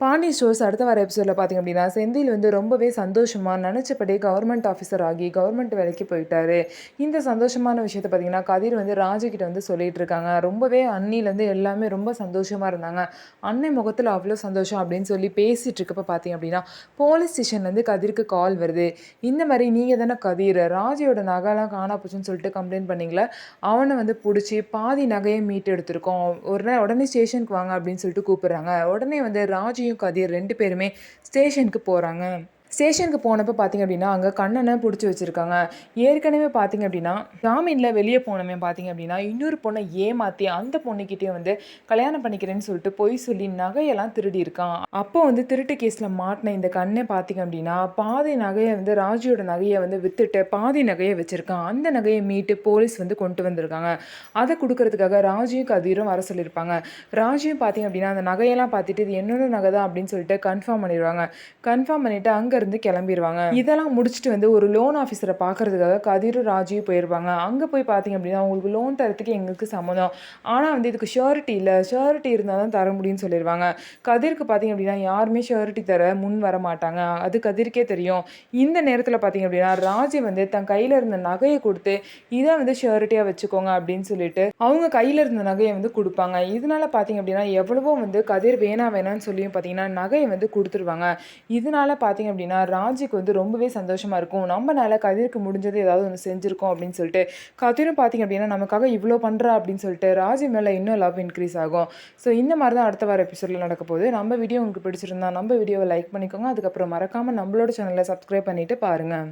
Pandi stores அடுத்த வர எபிசோடில் பார்த்திங்க அப்படின்னா செந்தில் வந்து ரொம்பவே சந்தோஷமாக நினச்சபடி கவர்மெண்ட் ஆஃபீஸர் ஆகி கவர்மெண்ட் வேலைக்கு போயிட்டாரு. இந்த சந்தோஷமான விஷயத்தை பார்த்திங்கன்னா கதிர் வந்து ராஜுக்கிட்ட வந்து சொல்லிட்டு இருக்காங்க. ரொம்பவே அண்ணிலேருந்து எல்லாமே ரொம்ப சந்தோஷமாக இருந்தாங்க. அன்னை முகத்தில் அவ்வளோ சந்தோஷம் அப்படின்னு சொல்லி பேசிகிட்டு இருக்கப்போ பார்த்திங்க அப்படின்னா போலீஸ் ஸ்டேஷன்லேருந்து கதிருக்கு கால் வருது. இந்த மாதிரி நீங்கள் தானே கதிர், ராஜியோட நகைலாம் காணா போச்சுன்னு சொல்லிட்டு கம்ப்ளைண்ட் பண்ணிங்களே, அவனை வந்து பிடிச்சி பாதி நகையை மீட்டு எடுத்திருக்கோம், உடனே ஸ்டேஷனுக்கு வாங்க அப்படின்னு சொல்லிட்டு கூப்பிட்றாங்க. உடனே வந்து ராஜியும் கதிர் 2 பேருமே ஸ்டேஷனுக்கு போகிறாங்க. ஸ்டேஷனுக்கு போனப்போ பார்த்திங்க அப்படின்னா அங்கே கண்ணனை பிடிச்சி வச்சுருக்காங்க. ஏற்கனவே பார்த்திங்க அப்படின்னா ஜாமீனில் வெளியே போனவன் பார்த்திங்க அப்படின்னா இன்னொரு பொண்ணை ஏமாற்றி அந்த பொண்ணுக்கிட்டே வந்து கல்யாணம் பண்ணிக்கிறேன்னு சொல்லிட்டு பொய் சொல்லி நகையெல்லாம் திருடி இருக்கான். அப்போ வந்து திருட்டு கேஸில் மாட்டின இந்த கண்ணை பார்த்திங்க அப்படின்னா பாதி நகையை வந்து ராஜியோட நகையை வந்து விற்றுட்டு பாதி நகையை வச்சுருக்கான். அந்த நகையை மீட்டு போலீஸ் வந்து கொண்டு வந்திருக்காங்க. அதை கொடுக்கறதுக்காக ராஜியும் கதிரும் வர சொல்லியிருப்பாங்க. ராஜியும் பார்த்திங்க அப்படின்னா அந்த நகையெல்லாம் பார்த்துட்டு இது என்னோட நகை தான் அப்படின்னு சொல்லிட்டு கன்ஃபார்ம் பண்ணிடுவாங்க. கன்ஃபார்ம் பண்ணிவிட்டு அங்கே இருந்து கிளம்பிடுவாங்க. இதெல்லாம் முடிச்சுட்டு வந்து ஒரு லோன் ஆஃபீஸரை பார்க்கறதுக்காக கதிரும் ராஜியும் போயிருப்பாங்க. அங்கே போய் பார்த்தீங்க அப்படின்னா உங்களுக்கு லோன் தரத்துக்கு எங்களுக்கு சம்மதம், ஆனால் வந்து இதுக்கு ஷூரிட்டி இல்லை, ஷூரிட்டி இருந்தால் தான் தர முடியும்னு சொல்லிடுவாங்க. கதிருக்கு பார்த்தீங்க அப்படின்னா யாருமே ஷூரிட்டி தர முன் வர மாட்டாங்க. அது கதிர்க்கே தெரியும். இந்த நேரத்தில் பார்த்தீங்க அப்படின்னா ராஜி வந்து தன் கையில் இருந்த நகையை கொடுத்து இதை வந்து ஷூரிட்டியாக வச்சுக்கோங்க அப்படின்னு சொல்லிட்டு அவங்க கையில் இருந்த நகையை வந்து கொடுப்பாங்க. இதனால பார்த்தீங்க அப்படின்னா எவ்வளவோ வந்து கதிர் வேணான்னு சொல்லியும் பார்த்தீங்கன்னா நகையை வந்து கொடுத்துருவாங்க. இதனால பார்த்தீங்க அப்படின்னா ராஜிக்கு வந்து ரொம்பவே சந்தோஷமாக இருக்கும். நம்மளால கதிருக்கு முடிஞ்சது ஏதாவது ஒன்று செஞ்சுருக்கோம் அப்படின்னு சொல்லிட்டு கதிரும் பார்த்திங்க அப்படின்னா நமக்காக இவ்வளோ பண்ணுறா அப்படின்னு சொல்லிட்டு ராஜி மேலே இன்னும் லவ் இன்க்ரீஸ் ஆகும். ஸோ இந்த மாதிரி தான் அடுத்த வார எபிசோடில் நடக்க போகுது. நம்ம வீடியோ உங்களுக்கு பிடிச்சிருந்தா நம்ம வீடியோவை லைக் பண்ணிக்கோங்க. அதுக்கப்புறம் மறக்காமல் நம்மளோட சேனலை சப்ஸ்கிரைப் பண்ணிவிட்டு பாருங்கள்.